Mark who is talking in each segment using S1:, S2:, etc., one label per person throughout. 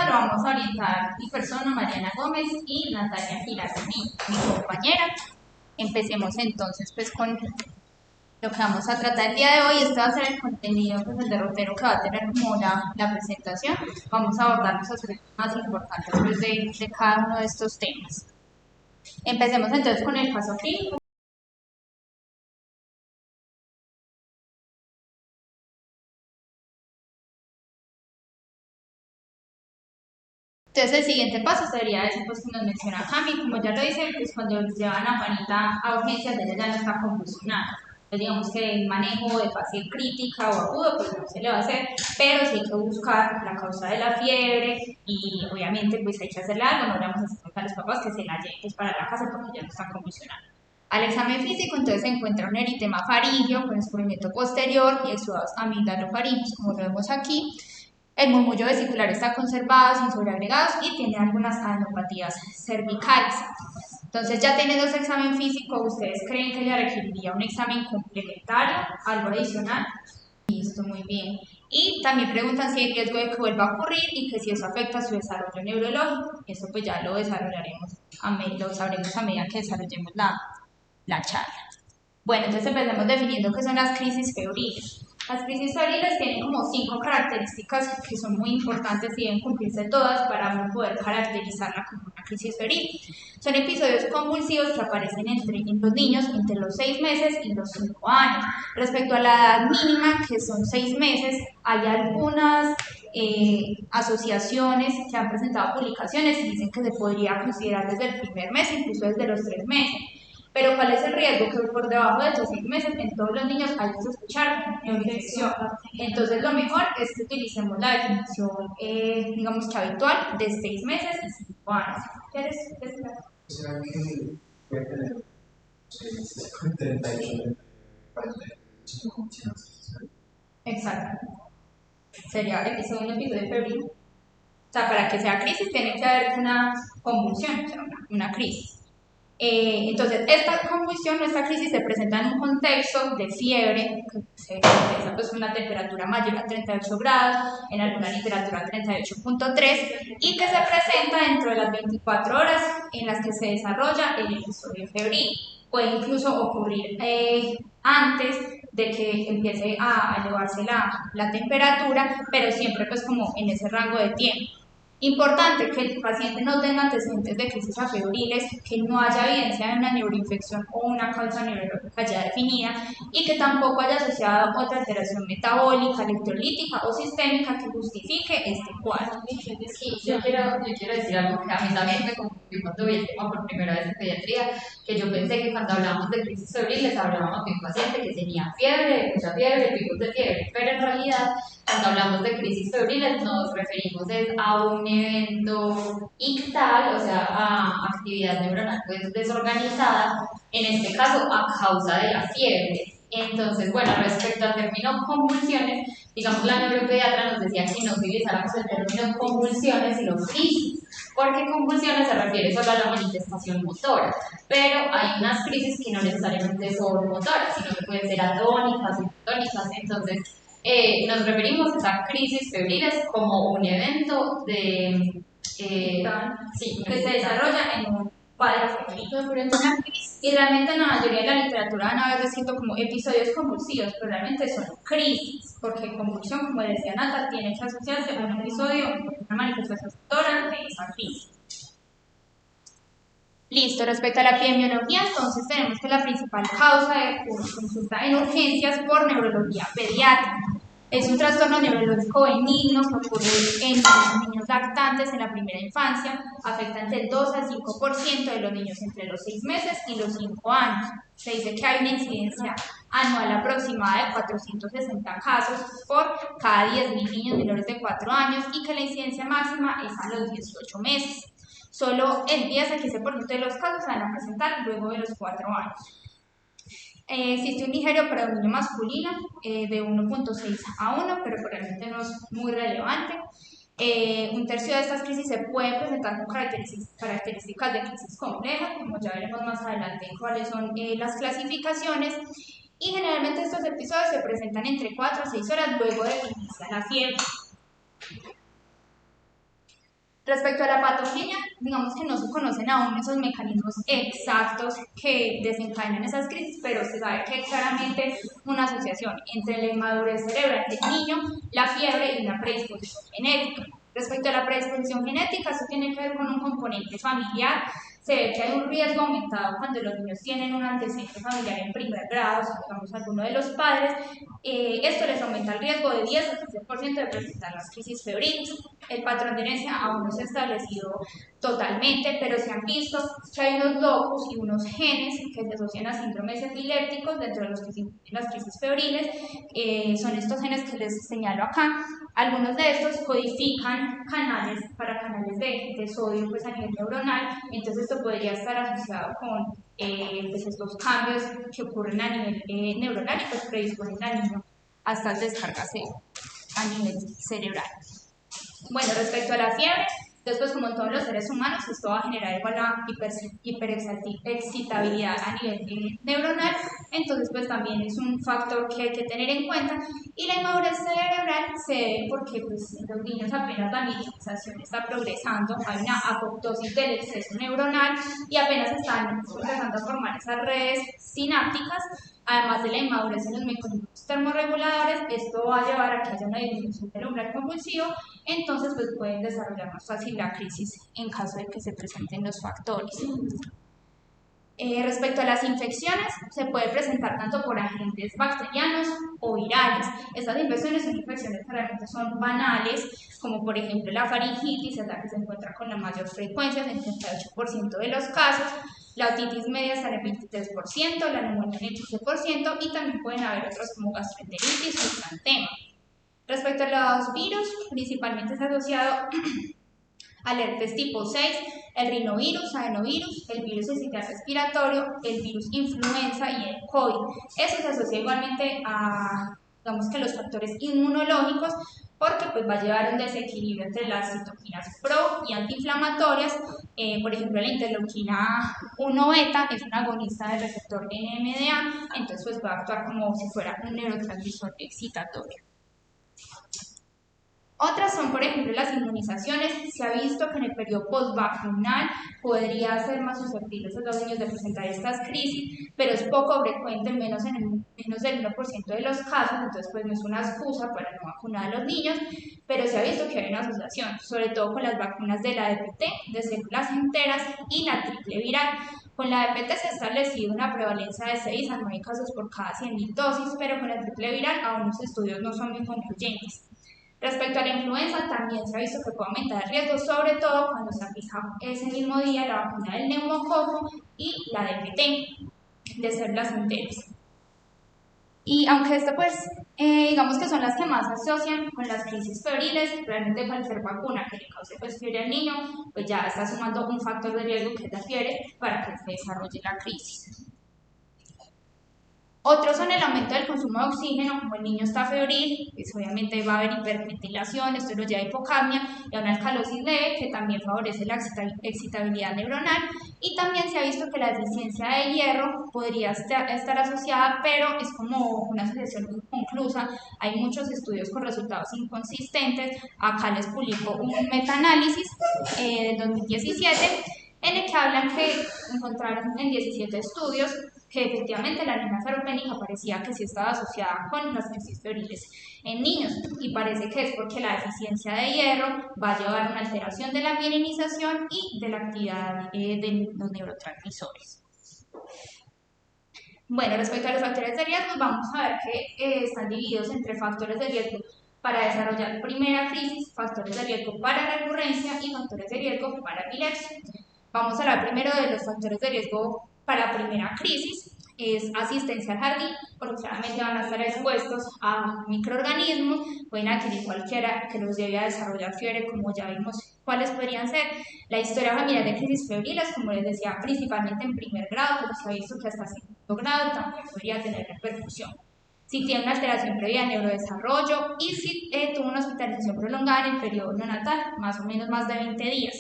S1: lo vamos a orientar mi persona, Mariana Gómez, y Natalia Girard, mi compañera. Empecemos entonces pues con lo que vamos a tratar el día de hoy. Este va a ser el contenido, pues, el derrotero que va a tener como la presentación. Vamos a abordar los aspectos más importantes pues, de cada uno de estos temas. Empecemos entonces con el caso clínico. Entonces el siguiente paso sería ese pues, que nos menciona Cami, como ya lo dice, pues cuando llevan a Juanita a urgencias, ella ya no está convulsionada. Entonces digamos que el manejo de fase crítica o agudo pues no se le va a hacer, pero sí hay que buscar la causa de la fiebre y obviamente pues hay que hacerle algo, no le vamos a hacer a los papás que se la lleven pues, para la casa porque ya no está convulsionada. Al examen físico entonces se encuentra un eritema faríngeo con escurrimiento posterior y exudados amigdalofaringeos como lo vemos aquí. El murmullo vesicular está conservado, sin sobreagregados y tiene algunas adenopatías cervicales. Entonces, ya teniendo ese examen físico, ¿ustedes creen que le requeriría un examen complementario, algo adicional? Listo, muy bien. Y también preguntan si hay riesgo de que vuelva a ocurrir y que si eso afecta su desarrollo neurológico. Eso pues ya lo desarrollaremos, lo sabremos a medida que desarrollemos la charla. Bueno, entonces empecemos definiendo qué son las crisis febriles. Las crisis febriles tienen como 5 características que son muy importantes y deben cumplirse todas para poder caracterizarla como una crisis febril. Son episodios convulsivos que aparecen en los niños entre los 6 meses y los 5 años. Respecto a la edad mínima, que son 6 meses, hay algunas asociaciones que han presentado publicaciones y dicen que se podría considerar desde el primer mes, incluso desde los 3 meses. Pero ¿cuál es el riesgo? Que por debajo de esos 6 meses en todos los niños hay que sospechar infección. Entonces lo mejor es que utilicemos la definición, digamos que habitual, de 6 meses y 5 años. ¿Quieres decir?
S2: O sea que puede tener 38, 45 chances.
S1: Exacto. Sería el segundo episodio febril. O sea, para que sea crisis tiene que haber una convulsión, o sea, una crisis. Entonces, esta convulsión o esta crisis se presenta en un contexto de fiebre, que se expresa pues una temperatura mayor a 38 grados, en alguna literatura 38.3, y que se presenta dentro de las 24 horas en las que se desarrolla el episodio febril. Puede incluso ocurrir antes de que empiece a elevarse la temperatura, pero siempre pues como en ese rango de tiempo. Importante que el paciente no tenga antecedentes de crisis afebriles, que no haya evidencia de una neuroinfección o una causa neurológica ya definida y que tampoco haya asociado otra alteración metabólica, electrolítica o sistémica que justifique este cuadro.
S3: Yo quiero decir algo que a mí también me confundió cuando vi el tema por primera vez en pediatría, que yo pensé que cuando hablábamos de crisis febriles hablábamos de un paciente que tenía fiebre, mucha fiebre, picos de fiebre, pero en realidad cuando hablamos de crisis febriles nos referimos a un evento ictal, o sea, a actividad neuronal pues, desorganizada, en este caso a causa de la fiebre. Entonces, bueno, respecto al término convulsiones, digamos la neuropediatra nos decía que no utilizáramos el término convulsiones sino crisis, porque convulsiones se refiere solo a la manifestación motora, pero hay unas crisis que no necesariamente son motoras, sino que pueden ser atónicas, hipotónicas. Entonces nos referimos a crisis febriles como un evento de
S1: que se desarrolla en un cuadro febril. Y realmente en la mayoría de la literatura van a haber descrito como episodios convulsivos, pero realmente son crisis, porque convulsión, como decía Nata, tiene que asociarse a un episodio, una manifestación motora de esa crisis. Listo, respecto a la epidemiología, entonces tenemos que la principal causa de consulta en urgencias por neurología pediátrica. Es un trastorno neurológico benigno que ocurre en los niños lactantes en la primera infancia, afecta entre el 2 al 5% de los niños entre los 6 meses y los 5 años. Se dice que hay una incidencia anual aproximada de 460 casos por cada 10.000 niños menores de 4 años y que la incidencia máxima es a los 18 meses. Solo el 10 al 15% de los casos se van a presentar luego de los 4 años. Existe un ligero predominio masculino de 1.6 a 1, pero realmente no es muy relevante. Un tercio de estas crisis se pueden presentar con características de crisis compleja, como ya veremos más adelante cuáles son las clasificaciones, y generalmente estos episodios se presentan entre 4 a 6 horas luego de que inicia la fiebre. Respecto a la patogenia, digamos que no se conocen aún esos mecanismos exactos que desencadenan esas crisis, pero se sabe que hay claramente una asociación entre la inmadurez cerebral del niño, la fiebre y una predisposición genética. Respecto a la predisposición genética, eso tiene que ver con un componente familiar. Se ve que hay un riesgo aumentado cuando los niños tienen un antecedente familiar en primer grado, si digamos alguno de los padres. Esto les aumenta el riesgo de 10 a 15% de presentar las crisis febriles. El patrón de herencia aún no se ha establecido totalmente, pero se han visto que hay unos locus y unos genes que se asocian a síndromes epilépticos dentro de los que se incluyen las crisis febriles. Son estos genes que les señalo acá. Algunos de estos codifican canales de sodio pues, a nivel neuronal, entonces esto podría estar asociado con pues estos cambios que ocurren a nivel neuronal y pues predisponen al niño a estas descargas a nivel cerebral. Bueno, respecto a la fiebre, después como en todos los seres humanos, esto va a generar igual la hiperexcitabilidad a nivel neuronal, entonces pues también es un factor que hay que tener en cuenta. Y la inmadurez cerebral se debe porque pues, en los niños apenas la micelización está progresando, hay una apoptosis del exceso neuronal y apenas están empezando a formar esas redes sinápticas. Además de la inmadurez en los mecanismos termorreguladores, esto va a llevar a que haya una disminución del umbral convulsivo, entonces pues pueden desarrollar más fácil la crisis en caso de que se presenten los factores. Respecto a las infecciones, se puede presentar tanto por agentes bacterianos o virales. Estas infecciones son infecciones que realmente son banales, como por ejemplo la faringitis, es la que se encuentra con la mayor frecuencia, en el 38% de los casos. La otitis media está en el 23%, la neumonía en el 15% y también pueden haber otros como gastroenteritis o exantema. Respecto a los virus, principalmente está asociado al herpes tipo 6, el rinovirus, adenovirus, el virus sincitial respiratorio, el virus influenza y el COVID. Eso se asocia igualmente a, digamos que los factores inmunológicos, porque pues va a llevar un desequilibrio entre las citoquinas pro y antiinflamatorias. Por ejemplo, la interleuquina 1 beta es un agonista del receptor NMDA, entonces pues va a actuar como si fuera un neurotransmisor excitatorio. Otras son, por ejemplo, las inmunizaciones. Se ha visto que en el periodo postvacunal podría ser más susceptibles a los niños de presentar estas crisis, pero es poco frecuente, menos del 1% de los casos, entonces pues no es una excusa para no vacunar a los niños, pero se ha visto que hay una asociación, sobre todo con las vacunas de la DPT, de células enteras y la triple viral. Con la DPT se ha establecido una prevalencia de 6 a 9 casos por cada 100.000 dosis, pero con la triple viral aún los estudios no son muy concluyentes. Respecto a la influenza, también se ha visto que puede aumentar el riesgo, sobre todo cuando se aplica ese mismo día la vacuna del neumococo y la DPT, de células enteras. Y aunque esto pues, digamos que son las que más se asocian con las crisis febriles, realmente cualquier vacuna que le cause pues, fiebre al niño, pues ya está sumando un factor de riesgo que es la fiebre para que se desarrolle la crisis. Otros son el aumento del consumo de oxígeno, como el niño está febril, pues obviamente va a haber hiperventilación, esto lo lleva a hipocapnia y a una alcalosis leve que también favorece la excitabilidad neuronal, y también se ha visto que la deficiencia de hierro podría estar asociada, pero es como una asociación inconclusa. Hay muchos estudios con resultados inconsistentes. Acá les publico un metaanálisis del 2017 en el que hablan que encontraron en 17 estudios que efectivamente la anemia sarcopénica parecía que sí estaba asociada con las crisis febriles en niños, y parece que es porque la deficiencia de hierro va a llevar a una alteración de la mielinización y de la actividad de los neurotransmisores. Bueno, respecto a los factores de riesgo, vamos a ver que están divididos entre factores de riesgo para desarrollar primera crisis, factores de riesgo para recurrencia y factores de riesgo para epilepsia. Vamos a hablar primero de los factores de riesgo para primera crisis. Es asistencia al jardín, porque claramente van a estar expuestos a microorganismos, pueden adquirir cualquiera que los lleve a desarrollar fiebre, como ya vimos cuáles podrían ser. La historia familiar de crisis febriles, como les decía, principalmente en primer grado, pero se ha visto que hasta segundo grado también podría tener repercusión. Si tiene una alteración previa de neurodesarrollo y si tuvo una hospitalización prolongada en el periodo neonatal, más o menos más de 20 días.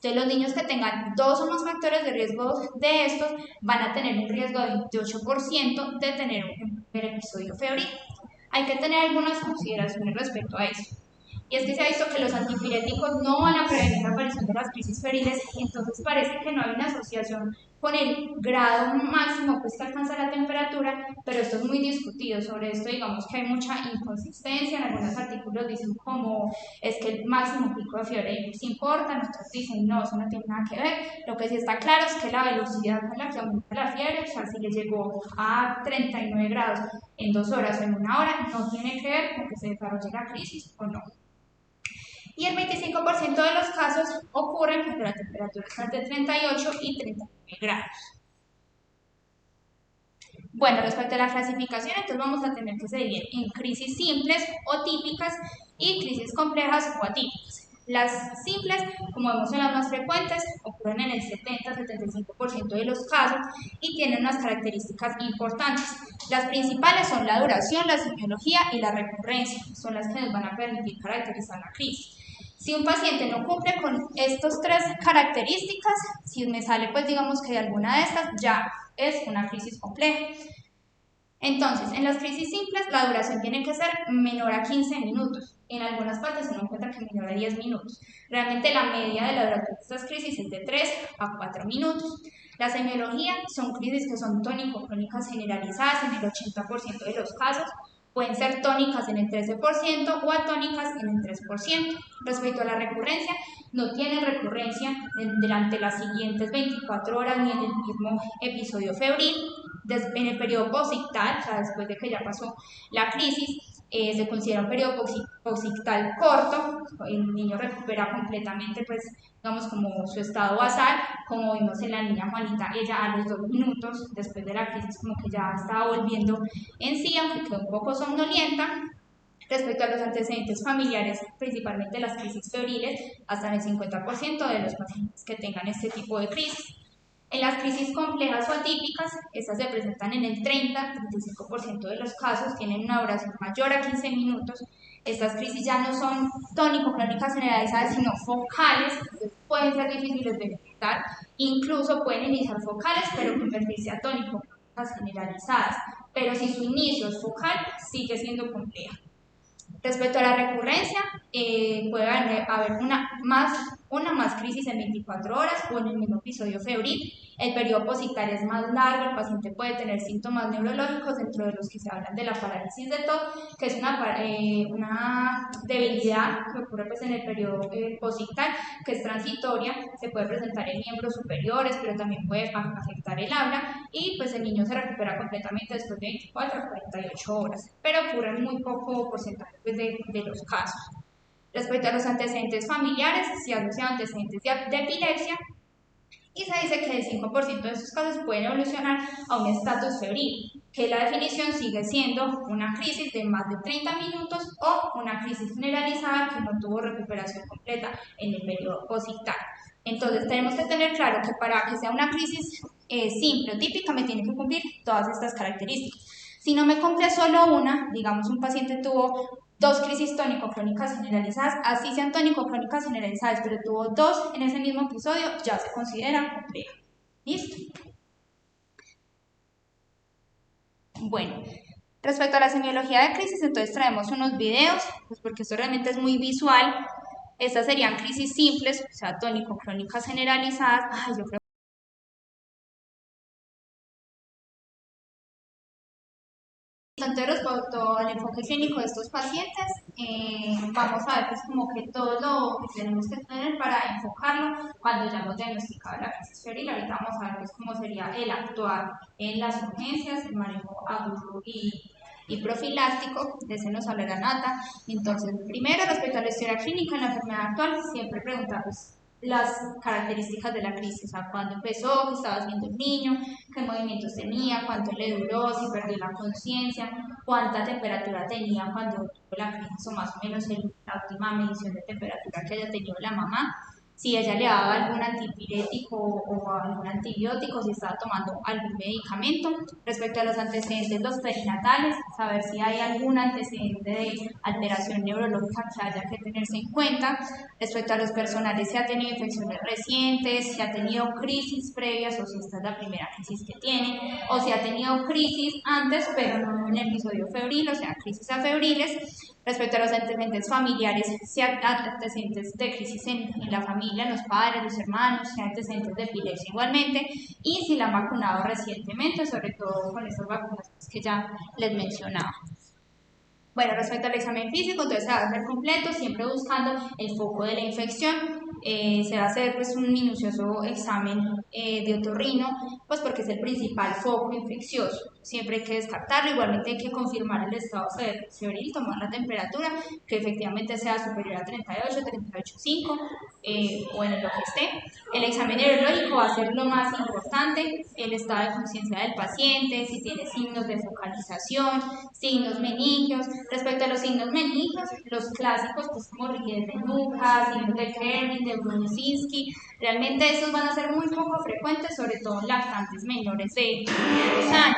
S1: Entonces, los niños que tengan 2 o más factores de riesgo de estos van a tener un riesgo de 28% de tener un primer episodio febril. Hay que tener algunas consideraciones respecto a eso. y es que se ha visto que los antipiréticos no van a prevenir la aparición de las crisis febriles, entonces parece que no hay una asociación con el grado máximo pues, que alcanza la temperatura, pero esto es muy discutido. Sobre esto digamos que hay mucha inconsistencia, en algunos artículos dicen como es que el máximo pico de fiebre sí importa, otros dicen no, eso no tiene nada que ver. Lo que sí está claro es que la velocidad con la que aumenta la fiebre, o sea, si le llegó a 39 grados en 2 horas o en 1 hora, no tiene que ver con que se desarrolle la crisis o no. Y el 25% de los casos ocurren cuando la temperatura está entre 38 y 39 grados. Bueno, respecto a la clasificación, entonces vamos a tener que se dividen en crisis simples o típicas y crisis complejas o atípicas. Las simples, como vemos, son las más frecuentes, ocurren en el 70-75% de los casos y tienen unas características importantes. Las principales son la duración, la semiología y la recurrencia, son las que nos van a permitir caracterizar la crisis. Si un paciente no cumple con estas 3 características, si me sale pues digamos que de alguna de estas, ya es una crisis compleja. Entonces, en las crisis simples la duración tiene que ser menor a 15 minutos. En algunas partes se encuentra que menor a 10 minutos. Realmente la media de la duración de estas crisis es de 3 a 4 minutos. La semiología son crisis que son tónico-crónicas generalizadas en el 80% de los casos. Pueden ser tónicas en el 13% o atónicas en el 3%. Respecto a la recurrencia, no tienen recurrencia durante las siguientes 24 horas ni en el mismo episodio febril. En el periodo posictal, o sea, después de que ya pasó la crisis, se considera un periodo posictal corto, el niño recupera completamente, pues, digamos, como su estado basal, como vimos en la niña Juanita, ella a los 2 minutos después de la crisis como que ya estaba volviendo en sí, aunque quedó un poco somnolienta. Respecto a los antecedentes familiares, principalmente las crisis febriles, hasta en el 50% de los pacientes que tengan este tipo de crisis. En las crisis complejas o atípicas, estas se presentan en el 30-35% de los casos, tienen una duración mayor a 15 minutos. Estas crisis ya no son tónico-crónicas generalizadas, sino focales, entonces pueden ser difíciles de detectar, incluso pueden iniciar focales, pero convertirse a tónico-crónicas generalizadas. Pero si su inicio es focal, sigue siendo compleja. Respecto a la recurrencia, puede haber una más crisis en 24 horas o en el mismo episodio febril. El periodo posictal es más largo, el paciente puede tener síntomas neurológicos, dentro de los que se hablan de la parálisis de TOC, que es una debilidad que ocurre pues, en el periodo posictal, que es transitoria, se puede presentar en miembros superiores, pero también puede afectar el habla, y pues el niño se recupera completamente después de 24 a 48 horas, pero ocurre en muy poco porcentaje pues, de los casos. Respecto a los antecedentes familiares, se asocian antecedentes de epilepsia, y se dice que el 5% de estos casos pueden evolucionar a un estatus febril, que la definición sigue siendo una crisis de más de 30 minutos o una crisis generalizada que no tuvo recuperación completa en el periodo posictal. Entonces tenemos que tener claro que para que sea una crisis simple o típica me tiene que cumplir todas estas características. Si no me cumple solo una, digamos un paciente tuvo 2 crisis tónico-crónicas generalizadas, así sean tónico-crónicas generalizadas, pero tuvo 2 en ese mismo episodio, ya se considera compleja. ¿Listo? Bueno, respecto a la semiología de crisis, entonces traemos unos videos, pues porque esto realmente es muy visual. Estas serían crisis simples, o sea, tónico-crónicas generalizadas. Ay, yo creo entonces, respecto al enfoque clínico de estos pacientes, vamos a ver pues, como que todo lo que tenemos que tener para enfocarlo cuando ya hemos diagnosticado la crisis febril. Ahorita vamos a ver pues, cómo sería el actuar en las urgencias, el manejo agudo y profiláctico, de ese nos hablará Nata. Entonces, primero, respecto a la historia clínica en la enfermedad actual, siempre preguntamos las características de la crisis, o sea, cuándo empezó, qué estabas viendo el niño, qué movimientos tenía, cuánto le duró, si perdió la conciencia, cuánta temperatura tenía cuando tuvo la crisis o más o menos la última medición de temperatura que haya tenido la mamá, si ella le daba algún antipirético o algún antibiótico, si estaba tomando algún medicamento. Respecto a los antecedentes, los perinatales, saber si hay algún antecedente de alteración neurológica que haya que tenerse en cuenta. Respecto a los personales, si ha tenido infecciones recientes, si ha tenido crisis previas o si esta es la primera crisis que tiene, o si ha tenido crisis antes, pero no en el episodio febril, o sea, crisis afebriles. Respecto a los antecedentes familiares, si hay antecedentes de crisis en la familia, los padres, los hermanos, si hay antecedentes de epilepsia igualmente, y si la han vacunado recientemente, sobre todo con estas vacunas que ya les mencionaba. Bueno, respecto al examen físico, entonces se va a hacer completo, siempre buscando el foco de la infección. Se va a hacer pues un minucioso examen de otorrino, pues porque es el principal foco infeccioso. Siempre hay que descartarlo, igualmente hay que confirmar el estado febril, tomar la temperatura, que efectivamente sea superior a 38, 38,5 o en lo que esté. El examen neurológico va a ser lo más importante, el estado de conciencia del paciente, si tiene signos de focalización, signos meningios. Respecto a los signos meningios, los clásicos, pues como rigidez de nuca, signos de Kerrin, de Brudzinski, realmente esos van a ser muy poco frecuentes, sobre todo en lactantes menores de 2 años.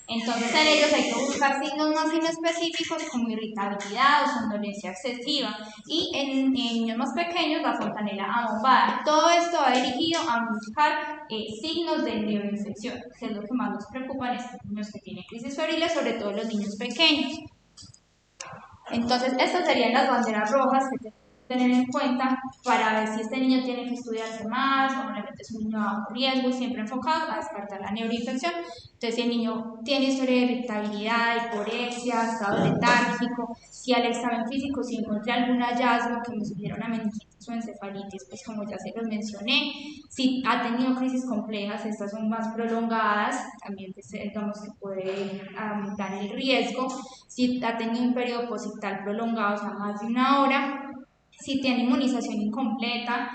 S1: Entonces en ellos hay que buscar signos más inespecíficos como irritabilidad o somnolencia excesiva, y en niños más pequeños la fontanela abombada. Todo esto va dirigido a buscar signos de neuroinfección, que es lo que más nos preocupa en estos niños que tienen crisis febriles, sobre todo los niños pequeños. Entonces estas serían las banderas rojas que tener en cuenta para ver si este niño tiene que estudiarse más o realmente es un niño de bajo riesgo, siempre enfocado a descartar la neuroinfección. Entonces, si el niño tiene historia de irritabilidad, hiporexia, estado letárgico, si al examen físico si encontré algún hallazgo que me sugiera una meningitis o encefalitis, pues como ya se los mencioné, si ha tenido crisis complejas, estas son más prolongadas, también digamos que puede aumentar el riesgo. Si ha tenido un periodo posictal prolongado, o sea, más de 1 hora, si tiene inmunización incompleta,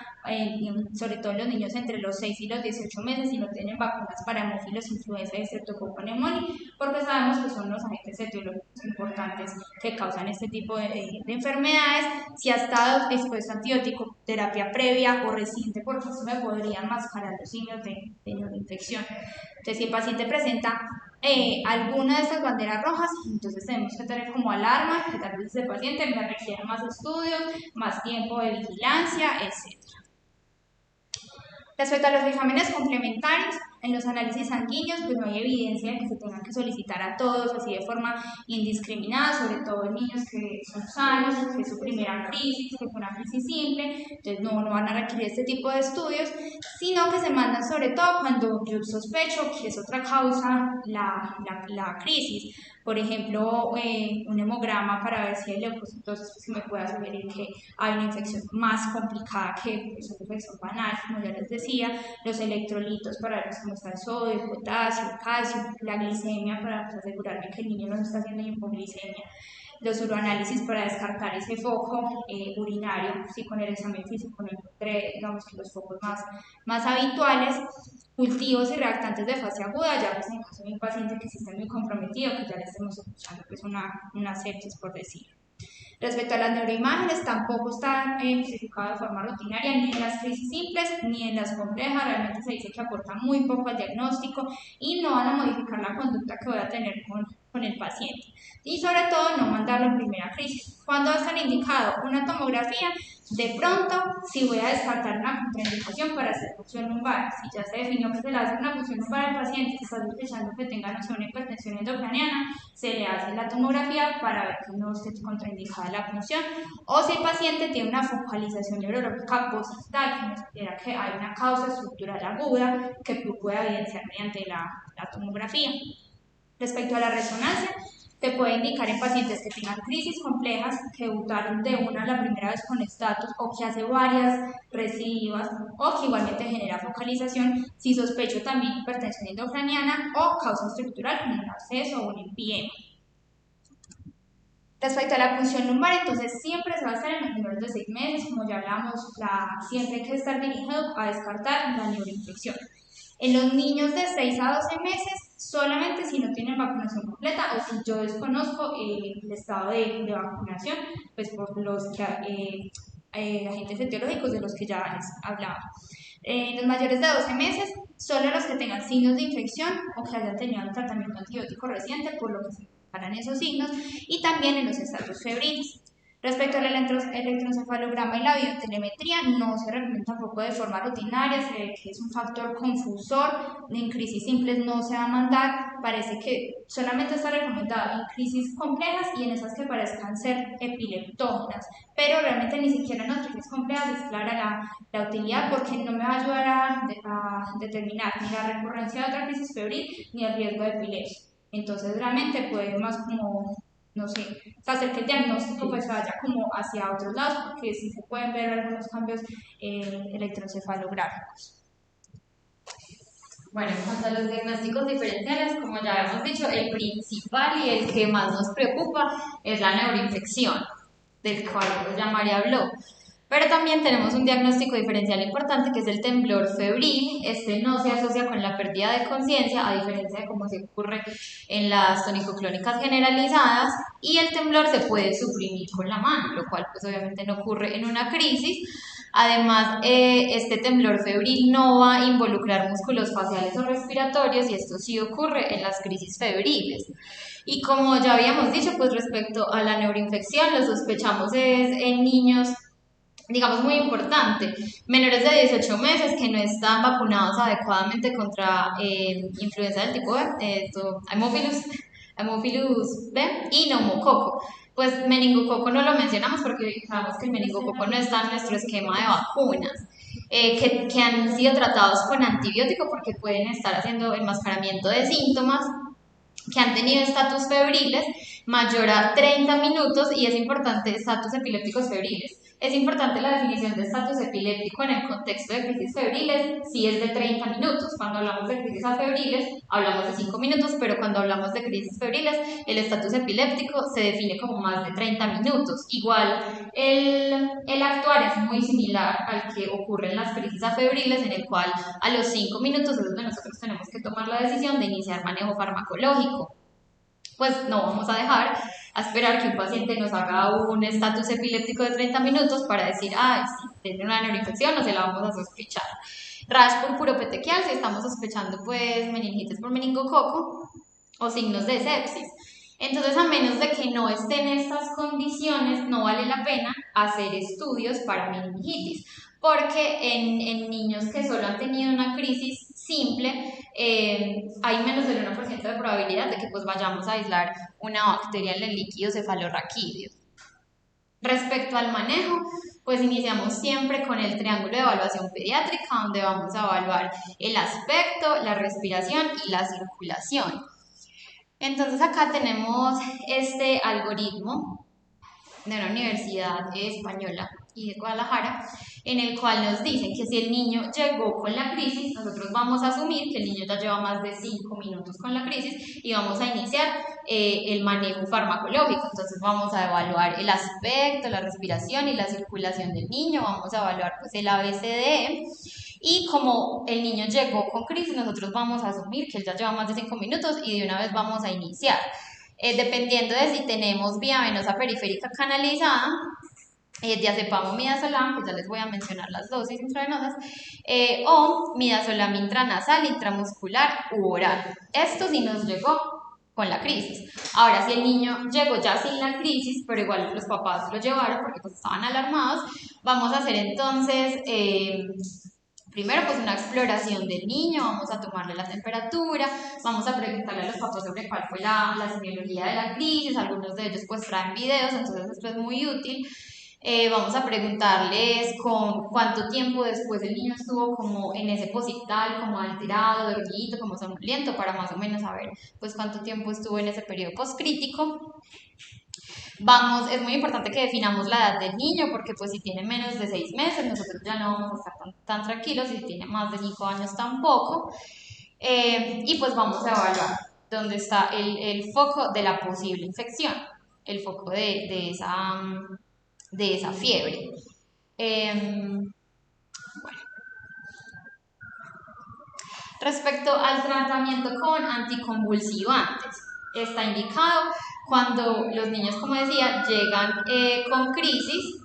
S1: sobre todo en los niños entre los 6 y los 18 meses, y no tienen vacunas para hemófilos, influenza y streptococcus pneumoniae, porque sabemos que son los agentes etiológicos importantes que causan este tipo de enfermedades. Si ha estado expuesto a antibiótico, terapia previa o reciente, porque eso me podría mascarar los signos de neuroinfección. Entonces, si el paciente presenta alguna de estas banderas rojas, entonces tenemos que tener como alarma que tal vez ese paciente me requiere más estudios, más tiempo de vigilancia, etc. Respecto a los exámenes complementarios, en los análisis sanguíneos, pues no hay evidencia de que se tengan que solicitar a todos así de forma indiscriminada, sobre todo en niños que son sanos, que es su primera crisis, que fue una crisis simple, entonces no van a requerir este tipo de estudios, sino que se mandan sobre todo cuando yo sospecho que es otra causa la crisis. Por ejemplo, un hemograma para ver si hay leucocitosis, pues me pueda sugerir que hay una infección más complicada que es una infección banal, como ya les decía, los electrolitos para ver cómo está el sodio, el potasio, el calcio, la glicemia para asegurarme que el niño no está haciendo hipoglicemia, los uroanálisis para descartar ese foco urinario, si con el examen físico no encontré, digamos que los focos más habituales, cultivos y reactantes de fase aguda, ya pues en caso de un paciente que sí está muy comprometido, que ya le estemos escuchando pues una sepsis por decir. Respecto a las neuroimágenes, tampoco está clasificado de forma rutinaria ni en las crisis simples ni en las complejas. Realmente se dice que aporta muy poco al diagnóstico y no van a modificar la conducta que voy a tener con el paciente. Y sobre todo, no mandarlo en primera crisis. ¿Cuándo va a estar indicado? Una tomografía. De pronto, si voy a descartar una contraindicación para hacer punción lumbar, si ya se definió que se le hace una punción lumbar al paciente que está sospechando que tenga, no sé, una hipertensión endocraniana, se le hace la tomografía para ver que no esté contraindicada la punción, o si el paciente tiene una focalización neurológica posictal, que nos sugiera que hay una causa estructural aguda que pueda evidenciar mediante la tomografía. Respecto a la resonancia, se puede indicar en pacientes que tengan crisis complejas, que debutaron de una la primera vez con estatus o que hace varias recidivas o que igualmente genera focalización, si sospecho también hipertensión endocraniana o causa estructural como un absceso o un empiema. Respecto a la punción lumbar, entonces siempre se va a hacer en los menores de 6 meses, como ya hablamos, siempre hay que estar dirigido a descartar la neuroinfección. En los niños de 6 a 12 meses, solamente si no tienen vacunación completa o si yo desconozco el estado de vacunación, pues por los agentes etiológicos de los que ya les hablaba. Los mayores de 12 meses, solo los que tengan signos de infección o que hayan tenido un tratamiento antibiótico reciente, por lo que se comparan esos signos, y también en los estatus febriles. Respecto al electroencefalograma y la biotelemetría, no se recomienda tampoco de forma rutinaria, se ve que es un factor confusor, en crisis simples no se va a mandar, parece que solamente está recomendado en crisis complejas y en esas que parezcan ser epileptógenas, pero realmente ni siquiera en las crisis complejas es clara la utilidad porque no me va a ayudar a determinar ni la recurrencia de otra crisis febril ni el riesgo de epilepsia. Entonces realmente puede más como, no sé, hacer que el diagnóstico pues vaya como hacia otros lados porque sí se pueden ver algunos cambios electroencefalográficos.
S3: Bueno, en cuanto a los diagnósticos diferenciales, como ya hemos dicho, el principal y el que más nos preocupa es la neuroinfección, del cual pues ya María habló. Pero también tenemos un diagnóstico diferencial importante que es el temblor febril. Este no se asocia con la pérdida de conciencia, a diferencia de cómo se ocurre en las tonicoclónicas generalizadas, y el temblor se puede suprimir con la mano, lo cual pues obviamente no ocurre en una crisis. Además, este temblor febril no va a involucrar músculos faciales o respiratorios y esto sí ocurre en las crisis febriles. Y como ya habíamos dicho, pues respecto a la neuroinfección, lo sospechamos es en niños, digamos muy importante, menores de 18 meses que no están vacunados adecuadamente contra influenza del tipo B, Haemophilus B y neumococo. Pues meningococo no lo mencionamos porque sabemos que el meningococo no está en nuestro esquema de vacunas, que han sido tratados con antibiótico porque pueden estar haciendo enmascaramiento de síntomas, que han tenido estatus febriles mayor a 30 minutos y es importante estatus epilépticos febriles. Es importante la definición de estatus epiléptico en el contexto de crisis febriles si es de 30 minutos. Cuando hablamos de crisis afebriles hablamos de 5 minutos, pero cuando hablamos de crisis febriles el estatus epiléptico se define como más de 30 minutos. Igual el actuar es muy similar al que ocurre en las crisis afebriles, en el cual a los 5 minutos es donde nosotros tenemos que tomar la decisión de iniciar manejo farmacológico. Pues no vamos a dejar a esperar que un paciente nos haga un estatus epiléptico de 30 minutos para decir, sí, tiene una neuroinfección, no se la vamos a sospechar. Rash purpuropetequial, si estamos sospechando pues meningitis por meningococo o signos de sepsis. Entonces, a menos de que no estén estas condiciones, no vale la pena hacer estudios para meningitis, porque en niños que solo han tenido una crisis simple, hay menos del 1% de probabilidad de que pues vayamos a aislar una bacteria en el líquido cefalorraquídeo. Respecto al manejo, pues iniciamos siempre con el triángulo de evaluación pediátrica, donde vamos a evaluar el aspecto, la respiración y la circulación. Entonces acá tenemos este algoritmo de una universidad española y de Guadalajara, en el cual nos dicen que si el niño llegó con la crisis, nosotros vamos a asumir que el niño ya lleva más de 5 minutos con la crisis y vamos a iniciar el manejo farmacológico. Entonces vamos a evaluar el aspecto, la respiración y la circulación del niño, vamos a evaluar pues el ABCDE. Y como el niño llegó con crisis, nosotros vamos a asumir que él ya lleva más de 5 minutos y de una vez vamos a iniciar. Dependiendo de si tenemos vía venosa periférica canalizada, diazepam o midazolam, que ya les voy a mencionar las dosis intravenosas, o midazolam intranasal, intramuscular u oral. Esto sí nos llegó con la crisis. Ahora, si el niño llegó ya sin la crisis, pero igual los papás lo llevaron porque pues estaban alarmados, vamos a hacer entonces primero pues una exploración del niño, vamos a tomarle la temperatura, vamos a preguntarle a los papás sobre cuál fue la semiología de la crisis, algunos de ellos pues traen videos, entonces esto es muy útil. Vamos a preguntarles con cuánto tiempo después el niño estuvo como en ese posital, como alterado, dormido, como somnoliento, para más o menos saber pues cuánto tiempo estuvo en ese periodo postcrítico. Es muy importante que definamos la edad del niño porque pues si tiene menos de 6 meses nosotros ya no vamos a estar tan tranquilos, si tiene más de 5 años tampoco, y pues vamos a evaluar dónde está el foco de la posible infección, el foco de esa fiebre. Bueno. Respecto al tratamiento con anticonvulsivantes, está indicado cuando los niños, como decía, llegan con crisis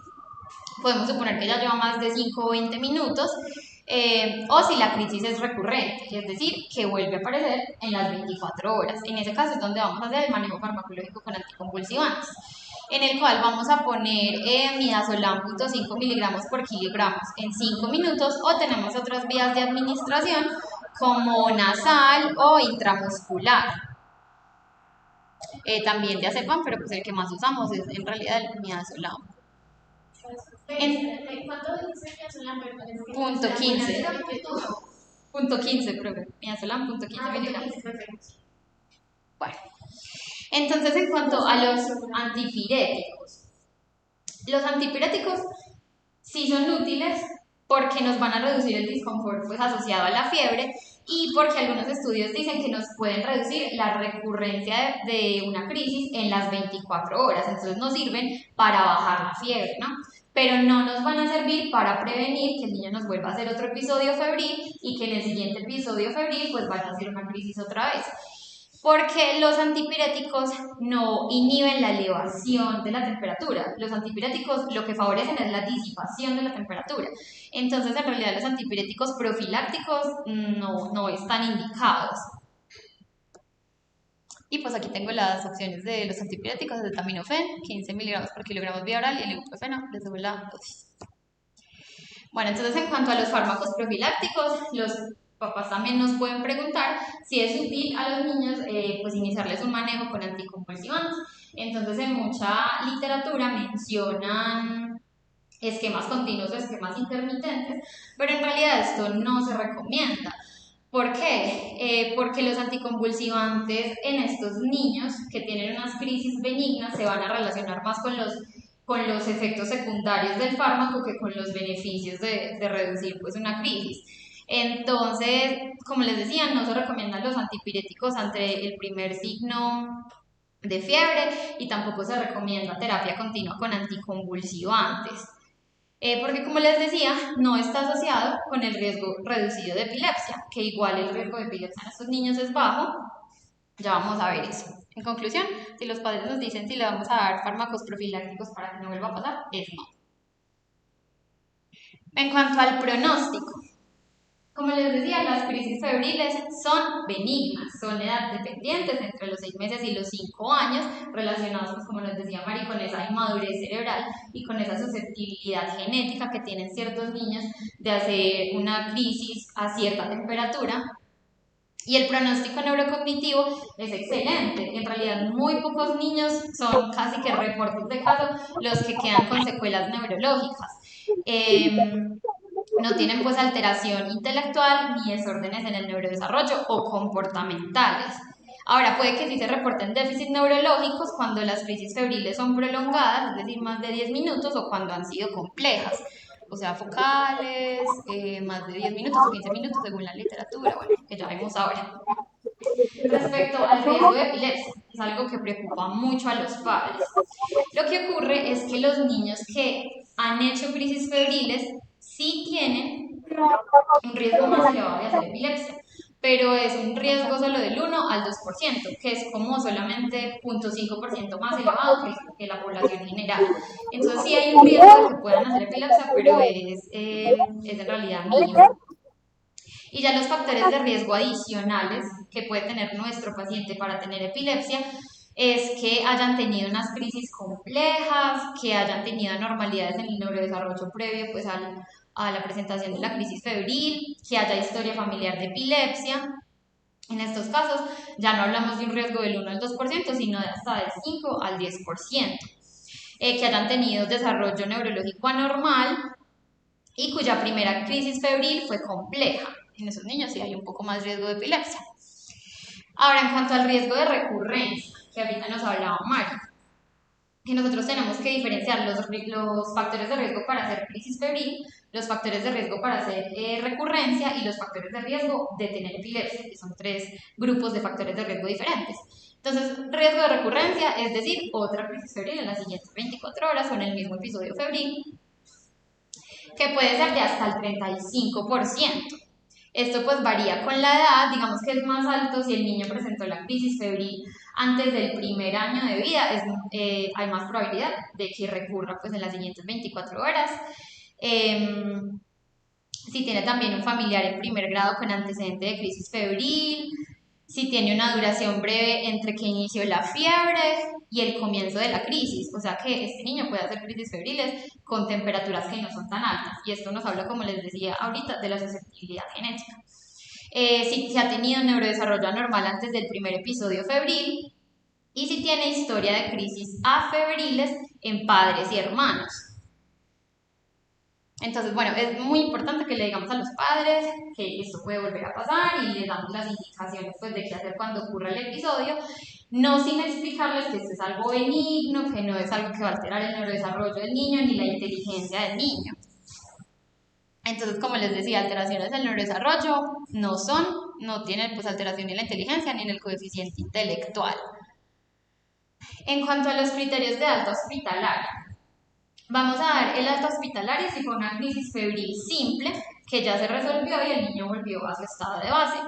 S1: podemos suponer que ya lleva más de 5 o 20 minutos, o si la crisis es recurrente, es decir, que vuelve a aparecer en las 24 horas. En ese caso es donde vamos a hacer el manejo farmacológico con anticonvulsivantes, en el cual vamos a poner midazolam 0.5 miligramos por kilogramos en 5 minutos, o tenemos otras vías de administración como nasal o intramuscular. También de diazepam, pero pues el que más usamos es en realidad el midazolam.
S4: ¿Cuánto dice midazolam?
S1: Punto 15. Punto 15, profe. Midazolam, punto 15 miligramos. Bueno, entonces en cuanto a los antipiréticos sí son útiles porque nos van a reducir el disconfort pues, asociado a la fiebre, y porque algunos estudios dicen que nos pueden reducir la recurrencia de una crisis en las 24 horas, entonces nos sirven para bajar la fiebre, ¿no? Pero no nos van a servir para prevenir que el niño nos vuelva a hacer otro episodio febril y que en el siguiente episodio febril pues vaya a hacer una crisis otra vez. Porque los antipiréticos no inhiben la elevación de la temperatura. Los antipiréticos lo que favorecen es la disipación de la temperatura. Entonces, en realidad, los antipiréticos profilácticos no están indicados. Y pues aquí tengo las opciones de los antipiréticos: el acetaminofén, 15 miligramos por kilogramo vía oral, y el ibuprofeno, les doy la dosis. Bueno, entonces en cuanto a los fármacos profilácticos, los papás también nos pueden preguntar si es útil a los niños pues iniciarles un manejo con anticonvulsivantes. Entonces en mucha literatura mencionan esquemas continuos o esquemas intermitentes, pero en realidad esto no se recomienda. ¿Por qué? Porque los anticonvulsivantes en estos niños que tienen unas crisis benignas se van a relacionar más con los efectos secundarios del fármaco que con los beneficios de reducir pues una crisis. Entonces, como les decía, no se recomiendan los antipiréticos ante el primer signo de fiebre, y tampoco se recomienda terapia continua con anticonvulsivantes. Porque, como les decía, no está asociado con el riesgo reducido de epilepsia, que igual el riesgo de epilepsia en estos niños es bajo. Ya vamos a ver eso. En conclusión, si los padres nos dicen si le vamos a dar fármacos profilácticos para que no vuelva a pasar, es no. En cuanto al pronóstico, como les decía, las crisis febriles son benignas, son edad dependientes, entre los 6 meses y los 5 años, relacionados, pues, como les decía Mari, con esa inmadurez cerebral y con esa susceptibilidad genética que tienen ciertos niños de hacer una crisis a cierta temperatura. Y el pronóstico neurocognitivo es excelente. En realidad, muy pocos niños, son casi que reportes de caso, los que quedan con secuelas neurológicas. No tienen pues alteración intelectual ni desórdenes en el neurodesarrollo o comportamentales. Ahora, puede que sí se reporten déficits neurológicos cuando las crisis febriles son prolongadas, es decir, más de 10 minutos, o cuando han sido complejas, o sea, focales, más de 10 minutos o 15 minutos según la literatura, bueno, que ya vemos ahora. Respecto al riesgo de epilepsia, es algo que preocupa mucho a los padres. Lo que ocurre es que los niños que han hecho crisis febriles sí tienen un riesgo más elevado de hacer epilepsia, pero es un riesgo solo del 1 al 2%, que es como solamente 0.5% más elevado que la población general. Entonces sí hay un riesgo de que puedan hacer epilepsia, pero es en realidad mínimo. Y ya los factores de riesgo adicionales que puede tener nuestro paciente para tener epilepsia es que hayan tenido unas crisis complejas, que hayan tenido anormalidades en el neurodesarrollo previo pues, a la presentación de la crisis febril, que haya historia familiar de epilepsia. En estos casos ya no hablamos de un riesgo del 1 al 2%, sino de hasta del 5 al 10%. Que hayan tenido desarrollo neurológico anormal y cuya primera crisis febril fue compleja. En esos niños sí hay un poco más riesgo de epilepsia. Ahora, en cuanto al riesgo de recurrencia, que ahorita nos hablaba Mari, que nosotros tenemos que diferenciar los factores de riesgo para hacer crisis febril, los factores de riesgo para hacer recurrencia y los factores de riesgo de tener epilepsia, que son 3 grupos de factores de riesgo diferentes. Entonces, riesgo de recurrencia, es decir, otra crisis febril en las siguientes 24 horas o en el mismo episodio febril, que puede ser de hasta el 35%. Esto pues varía con la edad, digamos que es más alto si el niño presentó la crisis febril antes del primer año de vida, hay más probabilidad de que recurra pues en las siguientes 24 horas. Si tiene también un familiar en primer grado con antecedente de crisis febril, si tiene una duración breve entre que inició la fiebre y el comienzo de la crisis, o sea que este niño puede hacer crisis febriles con temperaturas que no son tan altas, y esto nos habla, como les decía ahorita, de la susceptibilidad genética. Si ha tenido neurodesarrollo anormal antes del primer episodio febril, y si tiene historia de crisis afebriles en padres y hermanos. Entonces, bueno, es muy importante que le digamos a los padres que esto puede volver a pasar y les damos las indicaciones pues, de qué hacer cuando ocurra el episodio, no sin explicarles que esto es algo benigno, que no es algo que va a alterar el neurodesarrollo del niño ni la inteligencia del niño. Entonces, como les decía, alteraciones del neurodesarrollo no tienen pues alteración en la inteligencia ni en el coeficiente intelectual. En cuanto a los criterios de alta hospitalaria, vamos a dar el alta hospitalaria si fue una crisis febril simple que ya se resolvió y el niño volvió a su estado de base.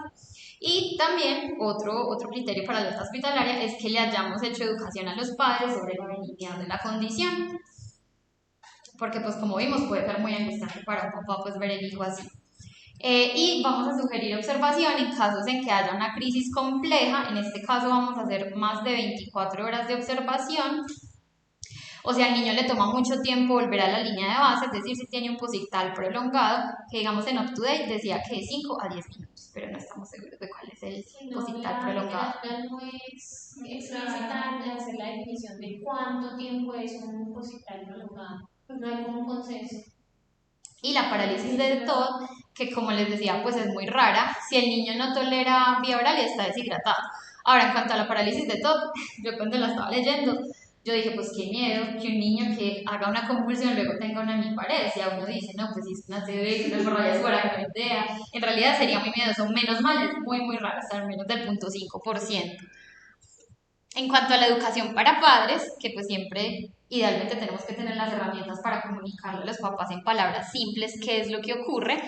S1: Y también otro criterio para la alta hospitalaria es que le hayamos hecho educación a los padres sobre la benignidad de la condición. Porque pues como vimos puede ser muy angustiante para un papá pues ver el hijo así. Y vamos a sugerir observación en casos en que haya una crisis compleja. En este caso vamos a hacer más de 24 horas de observación. O sea, al niño le toma mucho tiempo volver a la línea de base, es decir, si tiene un posictal prolongado, que digamos en UpToDate decía que de 5 a 10 minutos, pero no estamos seguros de cuál es el posictal prolongado.
S4: No es explícita de hacer la definición de cuánto tiempo es un posictal prolongado. Pues no hay como un consenso.
S1: Y la parálisis de TOD, que como les decía, pues es muy rara. Si el niño no tolera vía oral y está deshidratado. Ahora, en cuanto a la parálisis de TOD, yo cuando la estaba leyendo, yo dije, pues qué miedo que un niño que haga una convulsión luego tenga una hemiparesia. Uno dice, no, pues si es una TB, una hemorragia subaracnoidea. En realidad sería muy miedoso, menos mal, es muy, muy raro, estar menos del 0.5%. En cuanto a la educación para padres, que pues siempre idealmente tenemos que tener las herramientas para comunicarle a los papás en palabras simples qué es lo que ocurre,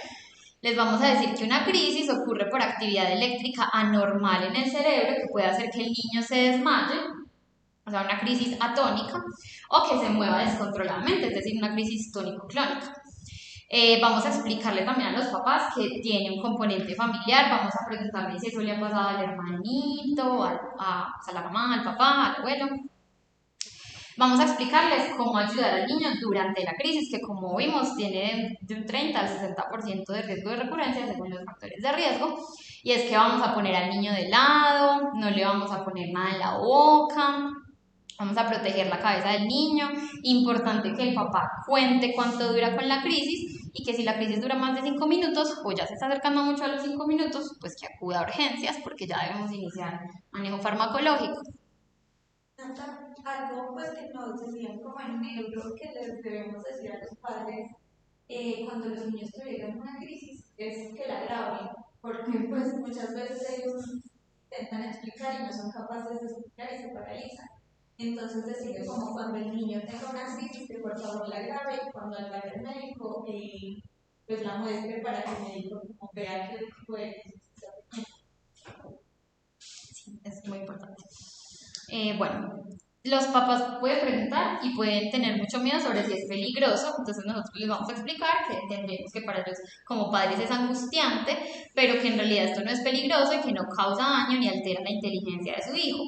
S1: les vamos a decir que una crisis ocurre por actividad eléctrica anormal en el cerebro que puede hacer que el niño se desmaye, o sea, una crisis atónica, o que se mueva descontroladamente, es decir, una crisis tónico-clónica. Vamos a explicarle también a los papás que tiene un componente familiar, vamos a preguntarle si eso le ha pasado al hermanito, a la mamá, al papá, al abuelo. Vamos a explicarles cómo ayudar al niño durante la crisis, que como vimos tiene de un 30 al 60% de riesgo de recurrencia según los factores de riesgo, y es que vamos a poner al niño de lado, no le vamos a poner nada en la boca, vamos a proteger la cabeza del niño. Importante que el papá cuente cuánto dura con la crisis y que si la crisis dura más de 5 minutos o ya se está acercando mucho a los 5 minutos, pues que acuda a urgencias porque ya debemos iniciar manejo farmacológico.
S5: Algo pues que nos decían como en el libro que les debemos decir a los padres cuando los niños tuvieron una crisis es que la graben, porque pues muchas veces ellos intentan explicar y no son capaces de explicar y se paralizan. Entonces decirle como cuando el niño tenga una crisis que por favor la grabe y cuando vaya al médico pues la muestre para que el médico como vea qué tipo de crisis está teniendo.
S1: Sí, es muy importante. Bueno, los papás pueden preguntar y pueden tener mucho miedo sobre si es peligroso, entonces nosotros les vamos a explicar que entendemos que para ellos como padres es angustiante, pero que en realidad esto no es peligroso y que no causa daño ni altera la inteligencia de su hijo.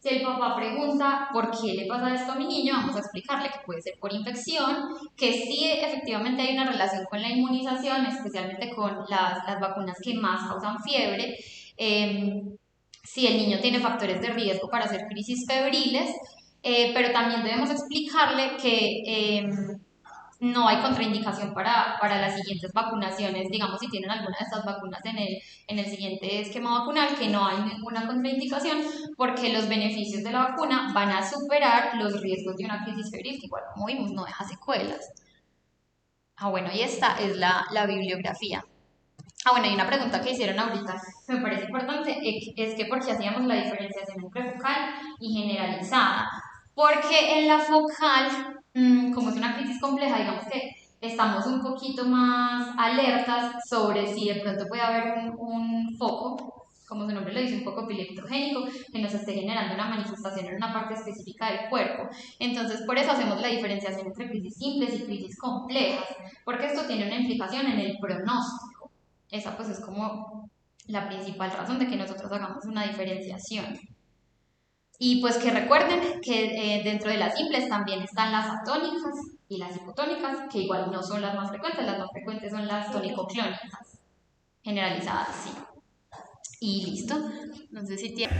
S1: Si el papá pregunta por qué le pasa esto a mi niño, vamos a explicarle que puede ser por infección, que sí efectivamente hay una relación con la inmunización, especialmente con las vacunas que más causan fiebre. Si el niño tiene factores de riesgo para hacer crisis febriles, pero también debemos explicarle que no hay contraindicación para las siguientes vacunaciones, digamos si tienen alguna de estas vacunas en el siguiente esquema vacunal, que no hay ninguna contraindicación porque los beneficios de la vacuna van a superar los riesgos de una crisis febril, que igual como vimos no deja secuelas. Bueno, y esta es la bibliografía. Bueno, hay una pregunta que hicieron ahorita que me parece importante, es que por qué hacíamos la diferenciación entre focal y generalizada. Porque en la focal, como es una crisis compleja, digamos que estamos un poquito más alertas sobre si de pronto puede haber un foco como su nombre lo dice, un poco epileptogénico, que nos esté generando una manifestación en una parte específica del cuerpo. Entonces, por eso hacemos la diferenciación entre crisis simples y crisis complejas, porque esto tiene una implicación en el pronóstico. Esa pues es como la principal razón de que nosotros hagamos una diferenciación. Y pues que recuerden que dentro de las simples también están las atónicas y las hipotónicas, que igual no son las más frecuentes son las tónico-clónicas, generalizadas, sí. Y listo. No sé si tiene...